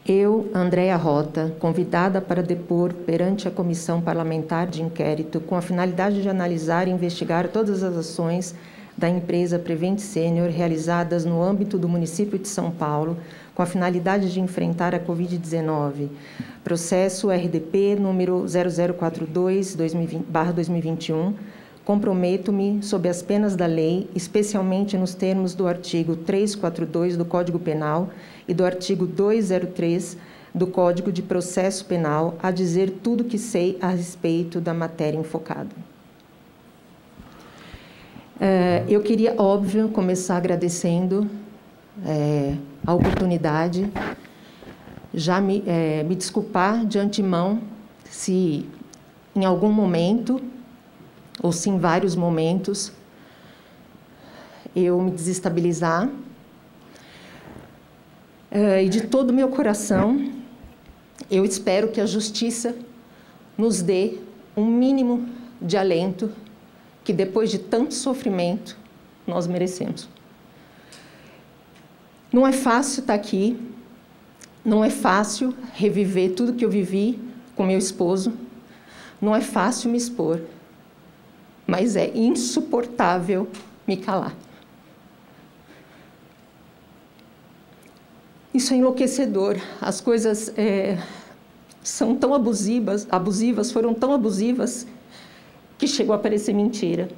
Eu, Andréa Rota, convidada para depor perante a Comissão Parlamentar de Inquérito com a finalidade de analisar e investigar todas as ações da empresa Prevent Senior realizadas no âmbito do município de São Paulo com a finalidade de enfrentar a Covid-19, processo RDP número 0042/2021, comprometo-me, sob as penas da lei, especialmente nos termos do artigo 342 do Código Penal e do artigo 203 do Código de Processo Penal, a dizer tudo o que sei a respeito da matéria enfocada. Eu queria, óbvio, começar agradecendo a oportunidade, já me desculpar de antemão se em algum momento, ou se em vários momentos, eu me desestabilizar. E de todo o meu coração, eu espero que a justiça nos dê um mínimo de alento que, depois de tanto sofrimento, nós merecemos. Não é fácil estar aqui, não é fácil reviver tudo que eu vivi com meu esposo, não é fácil me expor, mas é insuportável me calar. Isso é enlouquecedor. As coisas são tão abusivas, foram tão abusivas, que chegou a parecer mentira.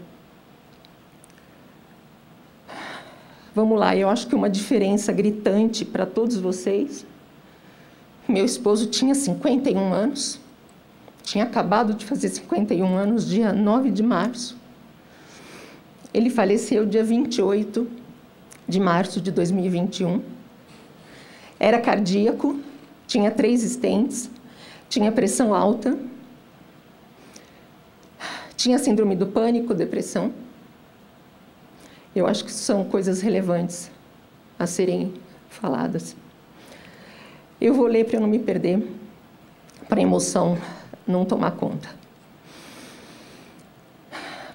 Vamos lá, eu acho que uma diferença gritante para todos vocês. Meu esposo tinha 51 anos, tinha acabado de fazer 51 anos, dia 9 de março. Ele faleceu dia 28 de março de 2021. Era cardíaco, tinha 3 stents, tinha pressão alta, tinha síndrome do pânico, depressão. Eu acho que são coisas relevantes a serem faladas. Eu vou ler para eu não me perder, para a emoção não tomar conta.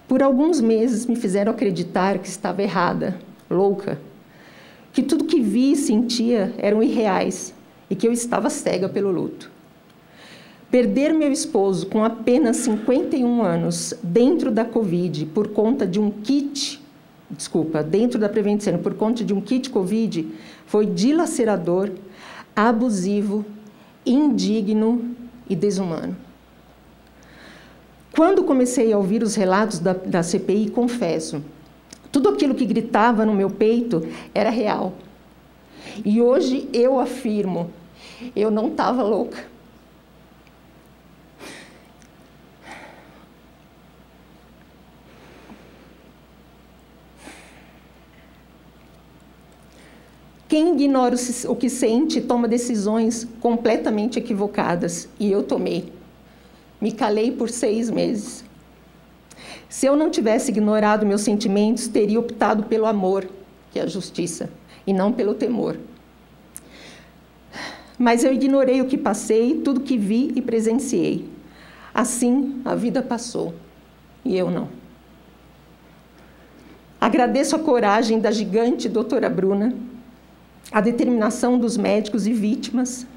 Por alguns meses me fizeram acreditar que estava errada, louca, que tudo que vi e sentia eram irreais e que eu estava cega pelo luto. Perder meu esposo com apenas 51 anos dentro da Covid por conta de um kit, dentro da Prevent Senior por conta de um kit Covid foi dilacerador, abusivo, indigno e desumano. Quando comecei a ouvir os relatos da CPI, confesso, tudo aquilo que gritava no meu peito era real. E hoje eu afirmo, eu não estava louca. Quem ignora o que sente toma decisões completamente equivocadas, e eu tomei. Me calei por 6 meses. Se eu não tivesse ignorado meus sentimentos, teria optado pelo amor, que é a justiça, e não pelo temor. Mas eu ignorei o que passei, tudo que vi e presenciei. Assim, a vida passou, e eu não. Agradeço a coragem da gigante doutora Bruna, a determinação dos médicos e vítimas,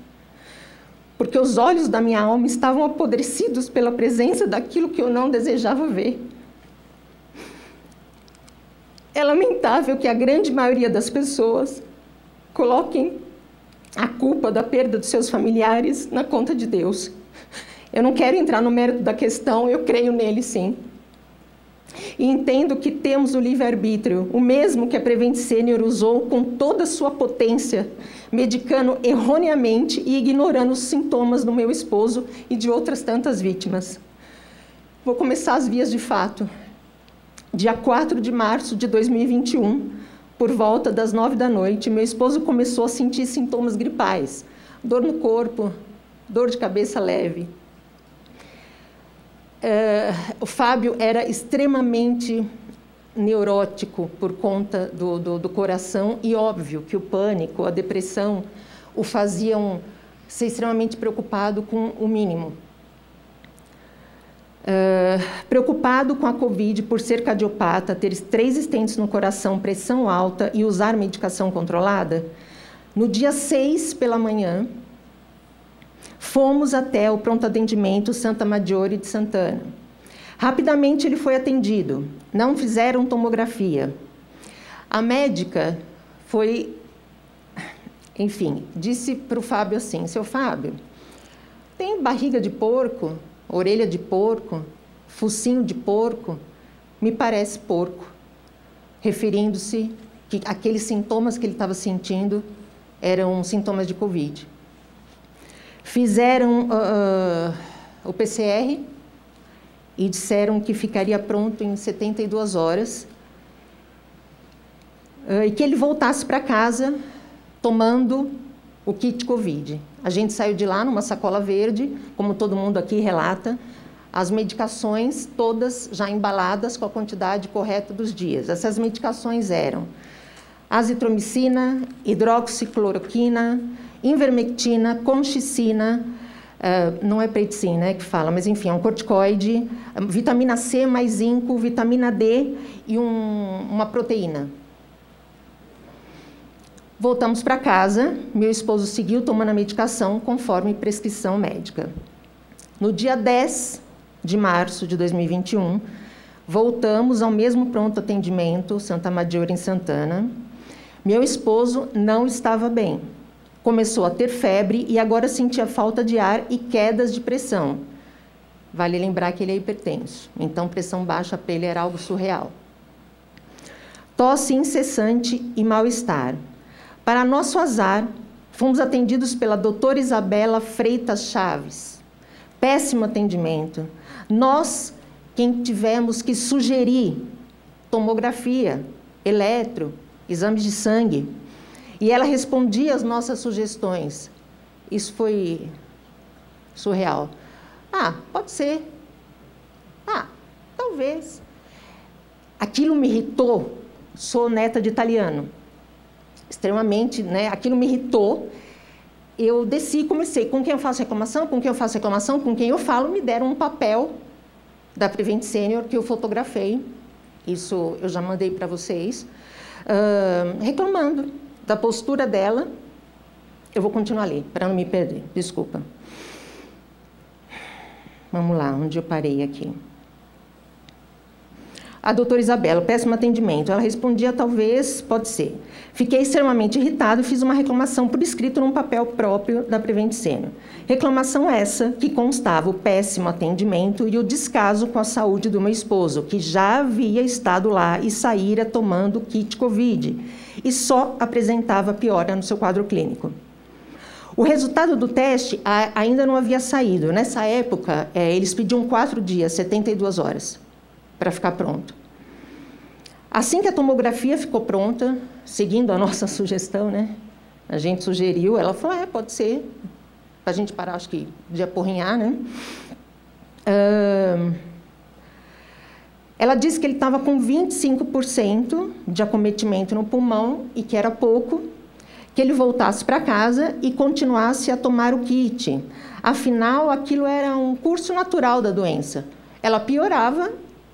porque os olhos da minha alma estavam apodrecidos pela presença daquilo que eu não desejava ver. É lamentável que a grande maioria das pessoas coloquem a culpa da perda dos seus familiares na conta de Deus. Eu não quero entrar no mérito da questão, eu creio nele sim. E entendo que temos o livre-arbítrio, o mesmo que a Prevent Senior usou com toda a sua potência, medicando erroneamente e ignorando os sintomas do meu esposo e de outras tantas vítimas. Vou começar as vias de fato. Dia 4 de março de 2021, por volta das 9 da noite, meu esposo começou a sentir sintomas gripais, dor no corpo, dor de cabeça leve. O Fábio era extremamente neurótico por conta do coração e óbvio que o pânico, a depressão o faziam ser extremamente preocupado com o mínimo. Preocupado com a Covid por ser cardiopata, ter 3 stents no coração, pressão alta e usar medicação controlada, no dia 6 pela manhã, Fomos até o pronto atendimento Santa Maggiore de Sant'Anna. Rapidamente ele foi atendido. Não fizeram tomografia. A médica foi, enfim, disse para o Fábio assim: seu Fábio, tem barriga de porco, orelha de porco, focinho de porco, me parece porco, referindo-se que aqueles sintomas que ele estava sentindo eram sintomas de Covid. Fizeram o PCR e disseram que ficaria pronto em 72 horas e que ele voltasse para casa tomando o kit Covid. A gente saiu de lá numa sacola verde, como todo mundo aqui relata, as medicações todas já embaladas com a quantidade correta dos dias. Essas medicações eram azitromicina, hidroxicloroquina, ivermectina, colchicina, não é predicina, né, que fala, mas enfim, é um corticoide, vitamina C mais zinco, vitamina D e uma proteína. Voltamos para casa, meu esposo seguiu tomando a medicação conforme prescrição médica. No dia 10 de março de 2021, voltamos ao mesmo pronto atendimento, Santa Maggiore em Sant'Anna. Meu esposo não estava bem. Começou a ter febre e agora sentia falta de ar e quedas de pressão. Vale lembrar que ele é hipertenso, então pressão baixa para ele era algo surreal. Tosse incessante e mal-estar. Para nosso azar, fomos atendidos pela doutora Isabela Freitas Chaves. Péssimo atendimento. Nós, quem tivemos que sugerir tomografia, eletro, exames de sangue, e ela respondia às nossas sugestões. Isso foi surreal. Ah, pode ser. Ah, talvez. Aquilo me irritou. Sou neta de italiano. Extremamente, né? Aquilo me irritou. Eu desci e comecei. Com quem eu faço reclamação? Com quem eu faço reclamação? Com quem eu falo? Me deram um papel da Prevent Senior que eu fotografei. Isso eu já mandei para vocês. Reclamando da postura dela. Eu vou continuar a ler, para não me perder. Desculpa. Vamos lá, onde eu parei aqui. A doutora Isabela, péssimo atendimento. Ela respondia, talvez, pode ser. Fiquei extremamente irritado e fiz uma reclamação por escrito num papel próprio da Prevent Senior. Reclamação essa que constava o péssimo atendimento e o descaso com a saúde do meu esposo, que já havia estado lá e saíra tomando kit Covid e só apresentava piora no seu quadro clínico. O resultado do teste ainda não havia saído. Nessa época, eles pediam 4 dias, 72 horas, para ficar pronto. Assim que a tomografia ficou pronta, seguindo a nossa sugestão, né? A gente sugeriu, ela falou, pode ser, para a gente parar, acho que, de apurrinhar, né? Ela disse que ele estava com 25% de acometimento no pulmão e que era pouco, que ele voltasse para casa e continuasse a tomar o kit. Afinal, aquilo era um curso natural da doença. Ela piorava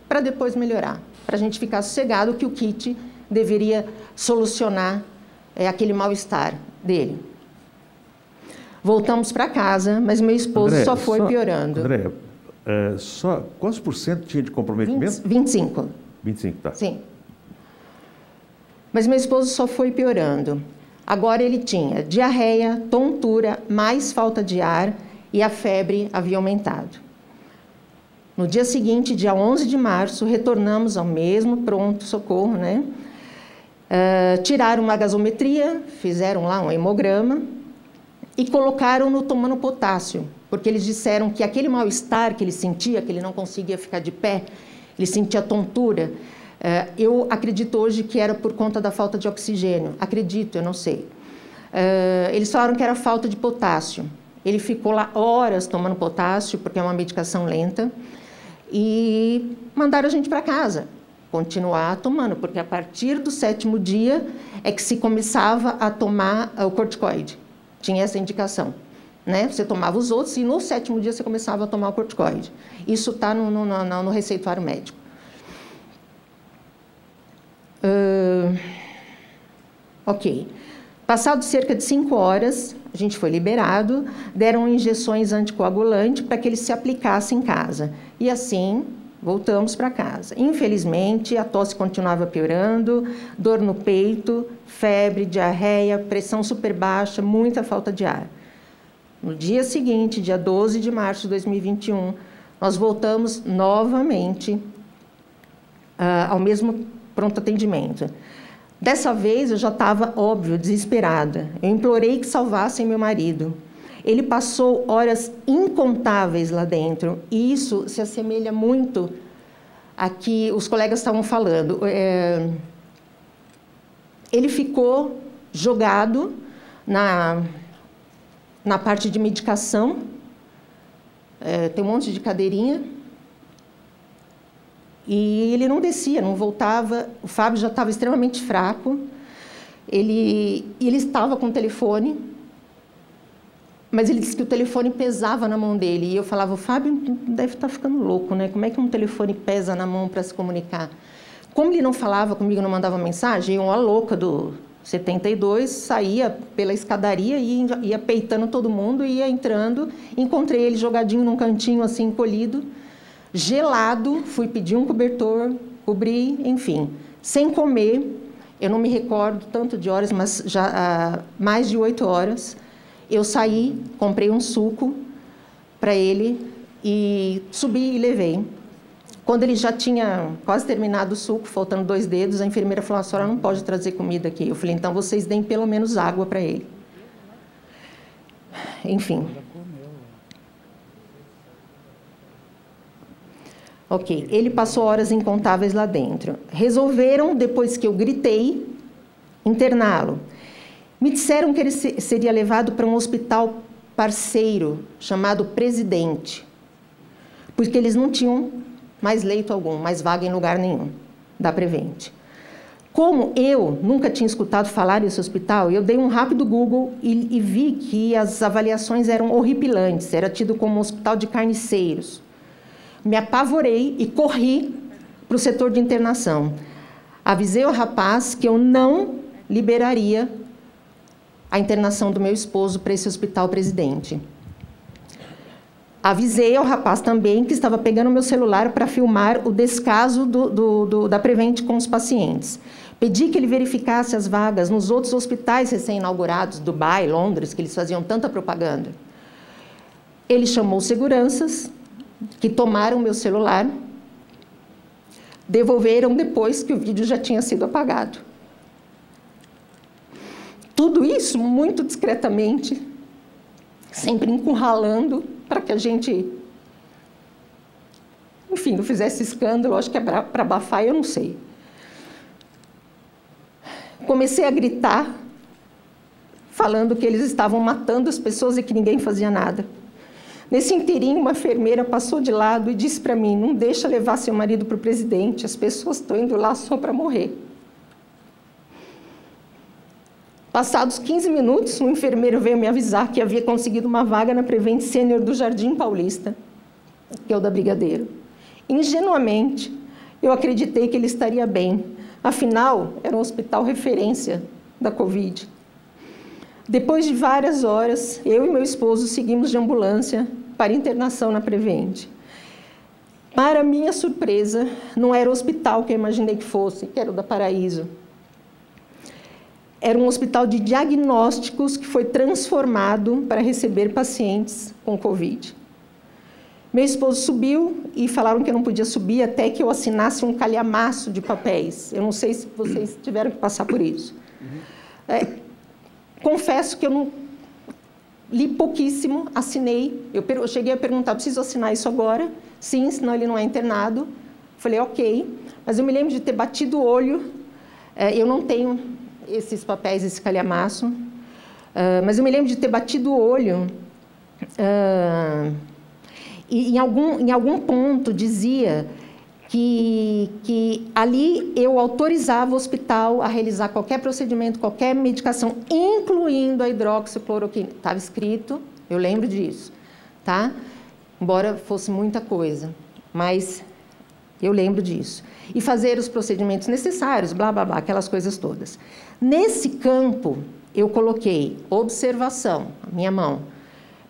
para depois melhorar, para a gente ficar sossegado que o kit deveria solucionar aquele mal-estar dele. Voltamos para casa, mas meu esposo só foi piorando. André, quantos por cento tinha de comprometimento? 25. 25, tá. Sim. Mas meu esposo só foi piorando. Agora ele tinha diarreia, tontura, mais falta de ar e a febre havia aumentado. No dia seguinte, dia 11 de março, retornamos ao mesmo pronto-socorro, né? Tiraram uma gasometria, fizeram lá um hemograma e colocaram-no tomando potássio, porque eles disseram que aquele mal-estar que ele sentia, que ele não conseguia ficar de pé, ele sentia tontura. Eu acredito hoje que era por conta da falta de oxigênio. Acredito, eu não sei. Eles falaram que era falta de potássio. Ele ficou lá horas tomando potássio, porque é uma medicação lenta, e mandaram a gente para casa, continuar tomando, porque a partir do 7º dia é que se começava a tomar o corticoide. Tinha essa indicação, né? Você tomava os outros e no 7º dia você começava a tomar o corticoide. Isso está no receituário médico. Ok. Passado cerca de 5 horas, a gente foi liberado, deram injeções anticoagulantes para que ele se aplicasse em casa. E assim, voltamos para casa. Infelizmente, a tosse continuava piorando, dor no peito, febre, diarreia, pressão super baixa, muita falta de ar. No dia seguinte, dia 12 de março de 2021, nós voltamos novamente ao mesmo pronto atendimento. Dessa vez, eu já estava, óbvio, desesperada. Eu implorei que salvassem meu marido. Ele passou horas incontáveis lá dentro, e isso se assemelha muito a que os colegas estavam falando. Ele ficou jogado na parte de medicação, tem um monte de cadeirinha, e ele não descia, não voltava. O Fábio já estava extremamente fraco, ele estava com o telefone, mas ele disse que o telefone pesava na mão dele. E eu falava, o Fábio deve estar ficando louco, né? Como é que um telefone pesa na mão para se comunicar? Como ele não falava comigo, não mandava mensagem, eu, a louca do 72, saía pela escadaria e ia peitando todo mundo, ia entrando. Encontrei ele jogadinho num cantinho, assim, encolhido, gelado. Fui pedir um cobertor, cobri, enfim. Sem comer, eu não me recordo tanto de horas, mas já há mais de 8 horas. Eu saí, comprei um suco para ele e subi e levei. Quando ele já tinha quase terminado o suco, faltando 2 dedos, a enfermeira falou, a senhora não pode trazer comida aqui. Eu falei, então vocês deem pelo menos água para ele. Enfim. Ok, ele passou horas incontáveis lá dentro. Resolveram, depois que eu gritei, interná-lo. Me disseram que ele seria levado para um hospital parceiro, chamado Presidente, porque eles não tinham mais leito algum, mais vaga em lugar nenhum da Prevent. Como eu nunca tinha escutado falar desse hospital, eu dei um rápido Google e vi que as avaliações eram horripilantes, era tido como um hospital de carniceiros. Me apavorei e corri para o setor de internação. Avisei o rapaz que eu não liberaria a internação do meu esposo para esse hospital Presidente. Avisei ao rapaz também que estava pegando meu celular para filmar o descaso da Prevent com os pacientes. Pedi que ele verificasse as vagas nos outros hospitais recém-inaugurados, Dubai, Londres, que eles faziam tanta propaganda. Ele chamou seguranças, que tomaram meu celular, devolveram depois que o vídeo já tinha sido apagado. Tudo isso muito discretamente, sempre encurralando para que a gente, enfim, não fizesse escândalo. Acho que é para abafar, eu não sei. Comecei a gritar, falando que eles estavam matando as pessoas e que ninguém fazia nada. Nesse inteirinho, uma enfermeira passou de lado e disse para mim, não deixa levar seu marido para o Presidente, as pessoas estão indo lá só para morrer. Passados 15 minutos, um enfermeiro veio me avisar que havia conseguido uma vaga na Prevent Sênior do Jardim Paulista, que é o da Brigadeiro. Ingenuamente, eu acreditei que ele estaria bem. Afinal, era um hospital referência da Covid. Depois de várias horas, eu e meu esposo seguimos de ambulância para internação na Prevent. Para minha surpresa, não era o hospital que eu imaginei que fosse, que era o da Paraíso. Era um hospital de diagnósticos que foi transformado para receber pacientes com Covid. Meu esposo subiu e falaram que eu não podia subir até que eu assinasse um calhamaço de papéis. Eu não sei se vocês tiveram que passar por isso. Confesso que eu não li pouquíssimo, assinei. Eu cheguei a perguntar, preciso assinar isso agora? Sim, senão ele não é internado. Falei, ok. Mas eu me lembro de ter batido o olho. Eu não tenho esses papéis, esse calhamaço, mas eu me lembro de ter batido o olho e em algum ponto dizia que ali eu autorizava o hospital a realizar qualquer procedimento, qualquer medicação, incluindo a hidroxicloroquina. Estava escrito, eu lembro disso, tá? Embora fosse muita coisa, mas eu lembro disso. E fazer os procedimentos necessários, blá, blá, blá, aquelas coisas todas. Nesse campo, eu coloquei observação, minha mão.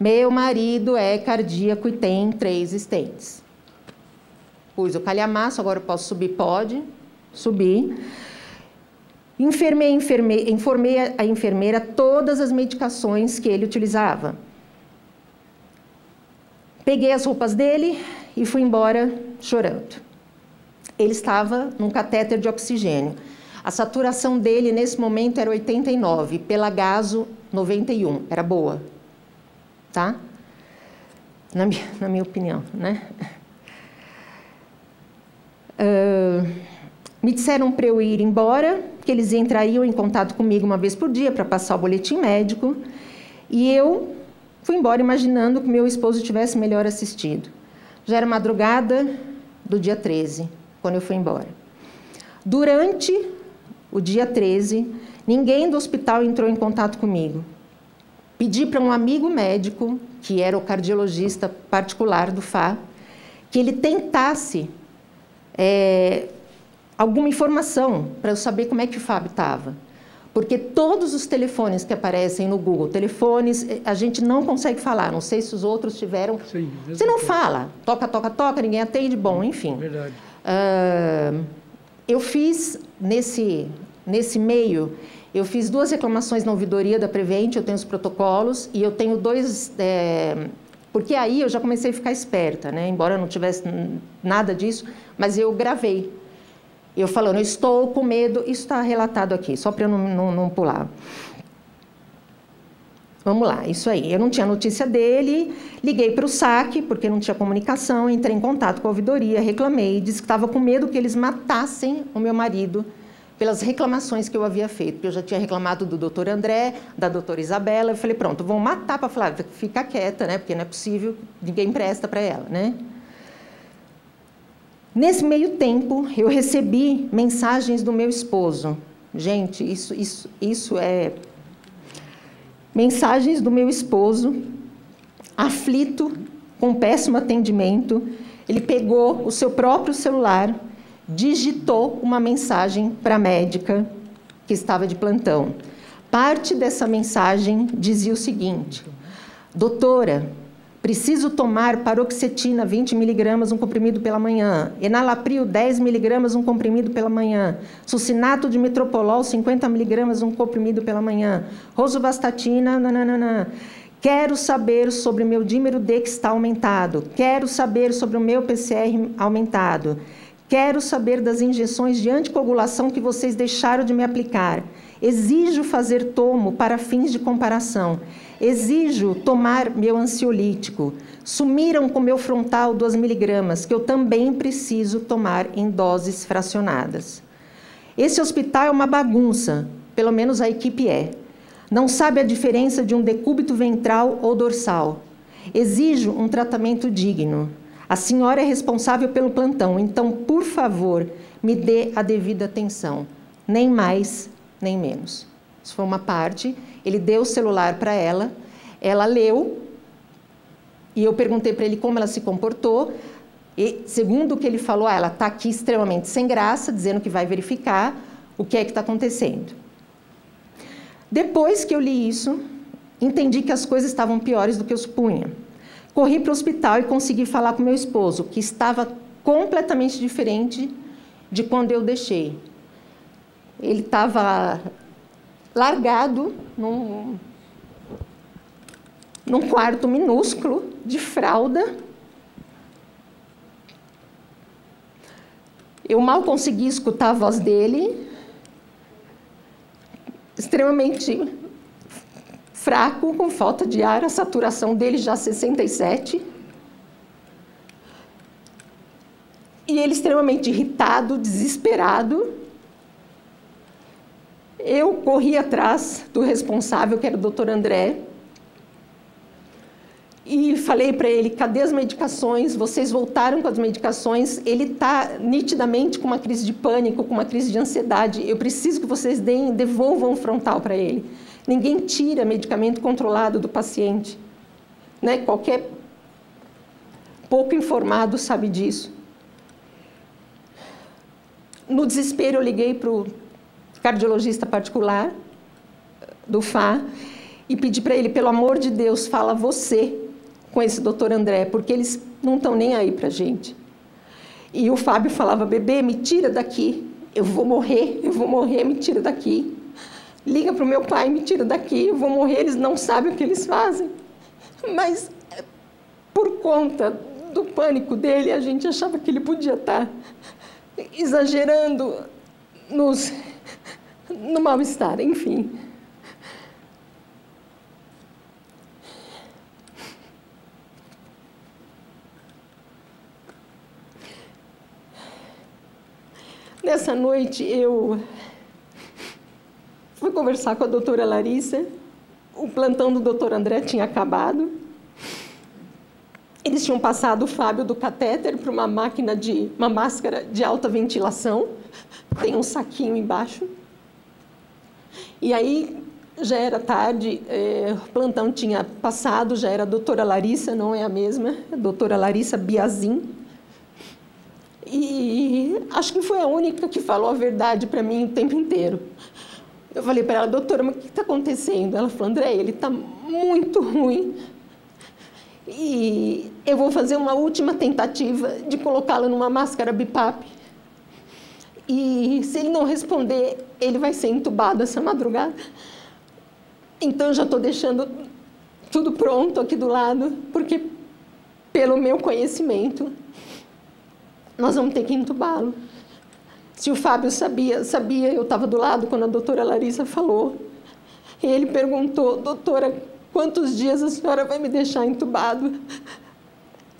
Meu marido é cardíaco e tem 3 stents. Pus o calhamaço, agora eu posso subir? Pode. Subi. Informei a enfermeira todas as medicações que ele utilizava. Peguei as roupas dele e fui embora chorando. Ele estava num catéter de oxigênio. A saturação dele, nesse momento, era 89, pela gaso, 91. Era boa, tá? Na minha opinião, né? Me disseram para eu ir embora, que eles entrariam em contato comigo uma vez por dia para passar o boletim médico. E eu fui embora imaginando que meu esposo tivesse melhor assistido. Já era madrugada do dia 13, quando eu fui embora. Durante o dia 13, ninguém do hospital entrou em contato comigo. Pedi para um amigo médico, que era o cardiologista particular do FA, que ele tentasse alguma informação para eu saber como é que o Fábio estava. Porque todos os telefones que aparecem no Google, telefones, a gente não consegue falar. Não sei se os outros tiveram. Sim, você não fala. Toca, toca, toca, ninguém atende. Bom, enfim. Verdade. Eu fiz, nesse meio, eu fiz 2 reclamações na ouvidoria da Prevent, eu tenho os protocolos, e eu tenho 2... porque aí eu já comecei a ficar esperta, né? Embora eu não tivesse nada disso, mas eu gravei. Eu falando, eu estou com medo, isso está relatado aqui, só para eu não pular. Vamos lá, isso aí. Eu não tinha notícia dele, liguei para o SAC, porque não tinha comunicação, entrei em contato com a ouvidoria, reclamei, disse que estava com medo que eles matassem o meu marido pelas reclamações que eu havia feito. Porque eu já tinha reclamado do doutor André, da doutora Isabela, eu falei, pronto, vão matar para falar, fica quieta, né? Porque não é possível, ninguém presta para ela, né? Nesse meio tempo, eu recebi mensagens do meu esposo. Gente, isso é... Mensagens do meu esposo, aflito, com péssimo atendimento. Ele pegou o seu próprio celular, digitou uma mensagem para a médica que estava de plantão. Parte dessa mensagem dizia o seguinte: doutora, preciso tomar paroxetina 20 mg, um comprimido pela manhã, enalapril 10 mg, um comprimido pela manhã, sucinato de metropolol 50 mg, um comprimido pela manhã, rosuvastatina, nananana. Quero saber sobre o meu dímero D que está aumentado, quero saber sobre o meu PCR aumentado, quero saber das injeções de anticoagulação que vocês deixaram de me aplicar. Exijo fazer tomo para fins de comparação. Exijo tomar meu ansiolítico. Sumiram com meu frontal 2 mg, que eu também preciso tomar em doses fracionadas. Esse hospital é uma bagunça, pelo menos a equipe é. Não sabe a diferença de um decúbito ventral ou dorsal. Exijo um tratamento digno. A senhora é responsável pelo plantão, então, por favor, me dê a devida atenção. Nem mais, nem menos. Isso foi uma parte. Ele deu o celular para ela, ela leu, e eu perguntei para ele como ela se comportou, e segundo o que ele falou, ela está aqui extremamente sem graça, dizendo que vai verificar o que é que está acontecendo. Depois que eu li isso, entendi que as coisas estavam piores do que eu supunha. Corri para o hospital e consegui falar com meu esposo, que estava completamente diferente de quando eu deixei. Ele estava largado num quarto minúsculo, de fralda. Eu mal consegui escutar a voz dele, extremamente fraco, com falta de ar, a saturação dele já 67. E ele extremamente irritado, desesperado. Eu corri atrás do responsável, que era o doutor André, e falei para ele, cadê as medicações? Vocês voltaram com as medicações, ele está nitidamente com uma crise de pânico, com uma crise de ansiedade, eu preciso que vocês devolvam o frontal para ele. Ninguém tira medicamento controlado do paciente, né? Qualquer pouco informado sabe disso. No desespero, eu liguei para o cardiologista particular, do FA e pedi para ele, pelo amor de Deus, fala você com esse doutor André, porque eles não estão nem aí para a gente. E o Fábio falava, bebê, me tira daqui, eu vou morrer, me tira daqui. Liga para o meu pai, me tira daqui, eu vou morrer, eles não sabem o que eles fazem. Mas, por conta do pânico dele, a gente achava que ele podia estar exagerando no mal-estar, enfim. Nessa noite, eu fui conversar com a doutora Larissa. O plantão do doutor André tinha acabado. Eles tinham passado o Fábio do catéter para uma máscara de alta ventilação. Tem um saquinho embaixo. E aí, já era tarde, o plantão tinha passado, já era a doutora Larissa, não é a mesma, a doutora Larissa Biazin. E acho que foi a única que falou a verdade para mim o tempo inteiro. Eu falei para ela, doutora, mas o que está acontecendo? Ela falou, André, ele está muito ruim. E eu vou fazer uma última tentativa de colocá-lo numa máscara BiPAP. E se ele não responder, ele vai ser entubado essa madrugada. Então, eu já estou deixando tudo pronto aqui do lado, porque, pelo meu conhecimento, nós vamos ter que entubá-lo. Se o Fábio sabia, eu estava do lado quando a doutora Larissa falou. E ele perguntou, doutora, quantos dias a senhora vai me deixar entubado?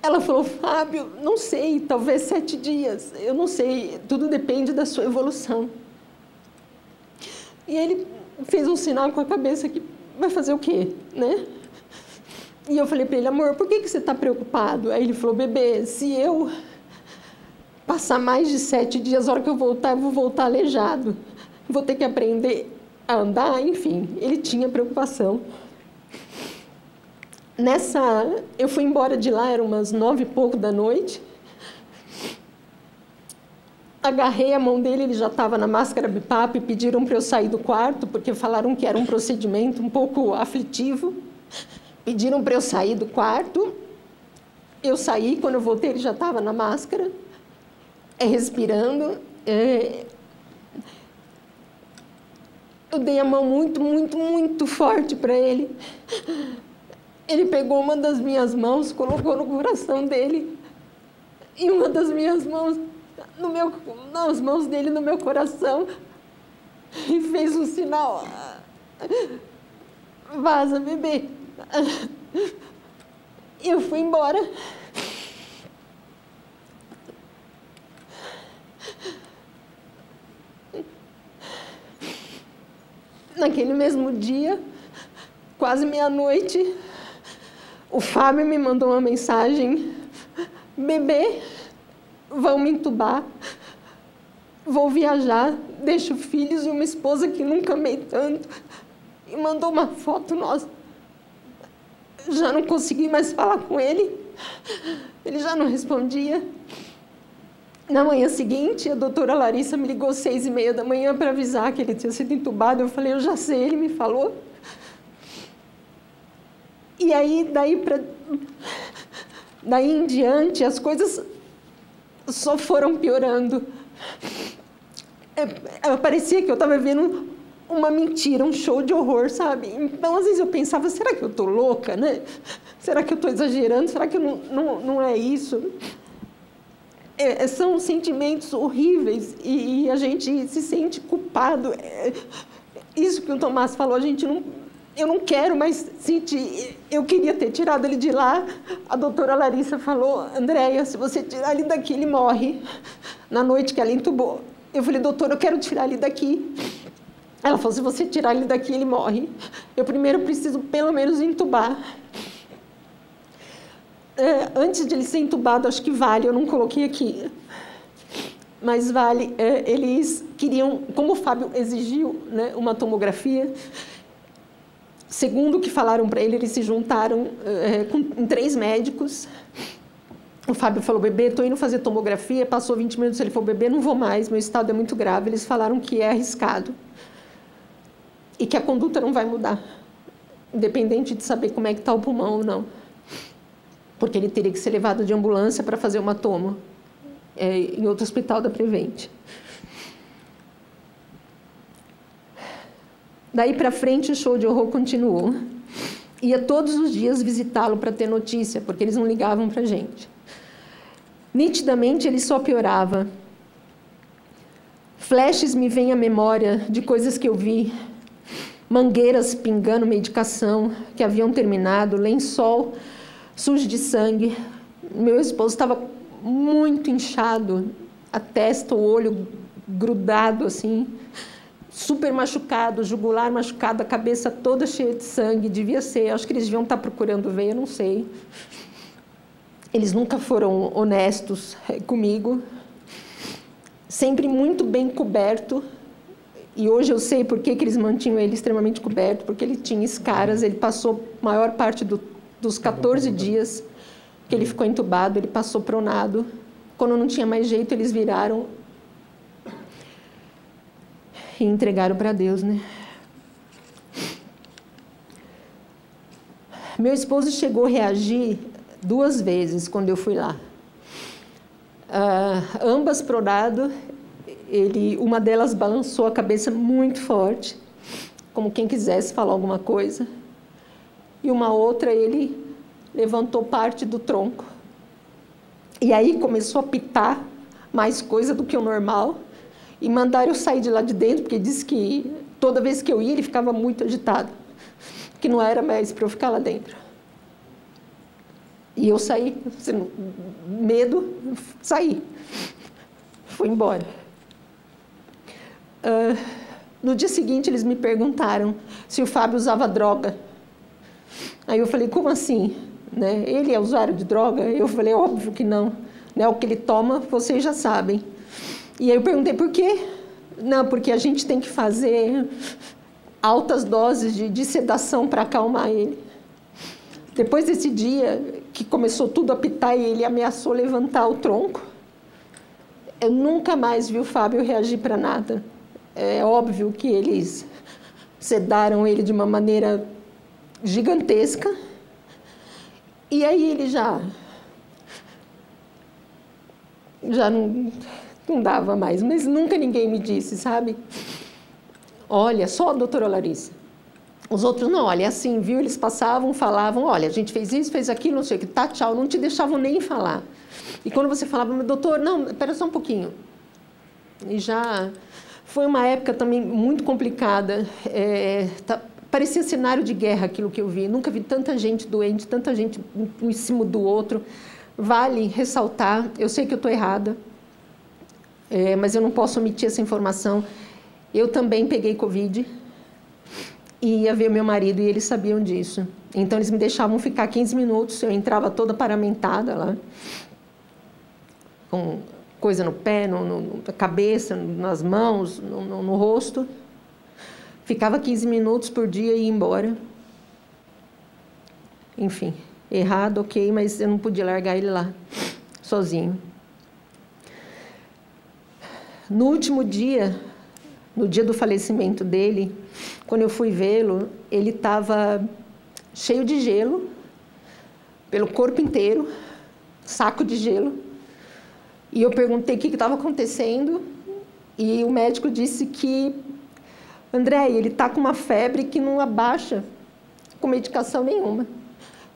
Ela falou, Fábio, não sei, talvez 7 dias. Eu não sei, tudo depende da sua evolução. E ele fez um sinal com a cabeça que vai fazer o quê, né? E eu falei para ele, amor, por que você está preocupado? Aí ele falou, bebê, se eu passar mais de 7 dias, a hora que eu vou voltar aleijado. Vou ter que aprender a andar, enfim. Ele tinha preocupação. Eu fui embora de lá, eram umas 9 e pouco da noite. Agarrei a mão dele, ele já estava na máscara BiPAP, pediram para eu sair do quarto, porque falaram que era um procedimento um pouco aflitivo. Pediram para eu sair do quarto. Eu saí, quando eu voltei, ele já estava na máscara. Respirando, eu dei a mão muito, muito, muito forte para ele. Ele pegou uma das minhas mãos, colocou no coração dele, e uma das minhas mãos, as mãos dele no meu coração, e fez um sinal, vaza, bebê. Eu fui embora. Naquele mesmo dia, quase meia-noite, o Fábio me mandou uma mensagem, bebê, vão me entubar, vou viajar, deixo filhos e uma esposa que nunca amei tanto. E mandou uma foto nossa. Já não consegui mais falar com ele, ele já não respondia. Na manhã seguinte, a doutora Larissa me ligou às 6h30 da manhã para avisar que ele tinha sido entubado. Eu falei, eu já sei, ele me falou. E aí, daí em diante, as coisas só foram piorando. Parecia que eu estava vendo uma mentira, um show de horror, sabe? Então, às vezes eu pensava, será que eu estou louca, né? Será que eu estou exagerando? Será que não é isso? São sentimentos horríveis e a gente se sente culpado. Isso que o Tomás falou, eu não quero mais sentir. Eu queria ter tirado ele de lá. A doutora Larissa falou, Andréia, se você tirar ele daqui, ele morre. Na noite que ela entubou. Eu falei, doutora, eu quero tirar ele daqui. Ela falou, se você tirar ele daqui, ele morre. Eu primeiro preciso pelo menos entubar. Antes de ele ser entubado, acho que vale, eu não coloquei aqui, mas vale, eles queriam, como o Fábio exigiu, né, uma tomografia, segundo o que falaram para ele, eles se juntaram com 3 médicos. O Fábio falou, bebê, estou indo fazer tomografia, passou 20 minutos, ele falou, bebê, não vou mais, meu estado é muito grave, eles falaram que é arriscado. e que a conduta não vai mudar, independente de saber como é que está o pulmão ou não. Porque ele teria que ser levado de ambulância para fazer uma tomo em outro hospital da Prevent. Daí para frente, o show de horror continuou. Ia todos os dias visitá-lo para ter notícia, porque eles não ligavam para a gente. Nitidamente, ele só piorava. Flashes me vêm à memória de coisas que eu vi. Mangueiras pingando medicação que haviam terminado, lençol sujo de sangue. Meu esposo estava muito inchado, a testa, o olho grudado assim, super machucado, jugular machucado, a cabeça toda cheia de sangue. Devia ser, acho que eles deviam estar procurando veia, não sei. Eles nunca foram honestos comigo. Sempre muito bem coberto. E hoje eu sei por que eles mantinham ele extremamente coberto, porque ele tinha escaras. Ele passou a maior parte dos 14 dias que ele ficou entubado, ele passou pronado. Quando não tinha mais jeito, eles viraram e entregaram para Deus, né? Meu esposo chegou a reagir 2 vezes quando eu fui lá. Ambas pronado, uma delas balançou a cabeça muito forte, como quem quisesse falar alguma coisa. E uma outra, ele levantou parte do tronco. E aí começou a pitar mais coisa do que o normal. E mandaram eu sair de lá de dentro, porque disse que toda vez que eu ia, ele ficava muito agitado. Que não era mais para eu ficar lá dentro. E eu saí, medo, saí. Fui embora. No dia seguinte, eles me perguntaram se o Fábio usava droga. Aí eu falei, como assim? Né? Ele é usuário de droga? Eu falei, óbvio que não. Né? O que ele toma, vocês já sabem. E aí eu perguntei, por quê? Não, porque a gente tem que fazer altas doses de sedação para acalmar ele. Depois desse dia, que começou tudo a pitar e ele ameaçou levantar o tronco, eu nunca mais vi o Fábio reagir para nada. É óbvio que eles sedaram ele de uma maneira gigantesca. E aí ele já não dava mais. Mas nunca ninguém me disse, sabe? Olha, só a doutora Larissa. Os outros não, olha, assim, viu? Eles passavam, falavam, olha, a gente fez isso, fez aquilo, não sei o que, tá, tchau. Não te deixavam nem falar. E quando você falava, doutor, não, espera só um pouquinho. E já foi uma época também muito complicada. Parecia cenário de guerra aquilo que eu vi. Nunca vi tanta gente doente, tanta gente um em cima do outro. Vale ressaltar, eu sei que eu estou errada, mas eu não posso omitir essa informação. Eu também peguei Covid e ia ver meu marido e eles sabiam disso. Então, eles me deixavam ficar 15 minutos, eu entrava toda paramentada lá, com coisa no pé, na cabeça, nas mãos, no rosto. Ficava 15 minutos por dia e ia embora. Enfim, errado, ok, mas eu não podia largar ele lá, sozinho. No último dia, no dia do falecimento dele, quando eu fui vê-lo, ele estava cheio de gelo, pelo corpo inteiro, saco de gelo. E eu perguntei o que estava acontecendo, e o médico disse que, André, ele está com uma febre que não abaixa com medicação nenhuma.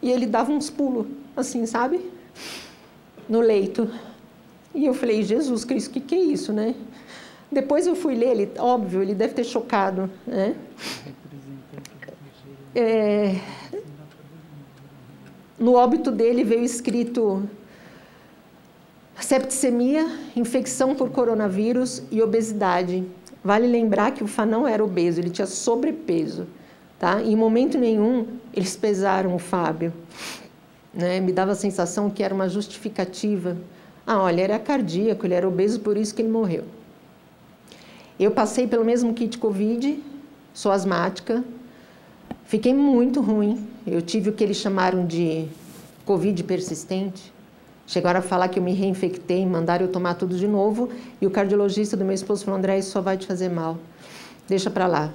E ele dava uns pulos, assim, sabe? No leito. E eu falei, Jesus Cristo, o que é isso, né? Depois eu fui ler, ele, óbvio, ele deve ter chocado, né? No óbito dele veio escrito septicemia, infecção por coronavírus e obesidade. Vale lembrar que o Fá não era obeso, ele tinha sobrepeso, tá? E em momento nenhum eles pesaram o Fábio, né? Me dava a sensação que era uma justificativa. Olha, era cardíaco, ele era obeso, por isso que ele morreu. Eu passei pelo mesmo kit Covid, sou asmática, fiquei muito ruim. Eu tive o que eles chamaram de Covid persistente. Chegaram a falar que eu me reinfectei, mandaram eu tomar tudo de novo. E o cardiologista do meu esposo falou, André, isso só vai te fazer mal. Deixa para lá.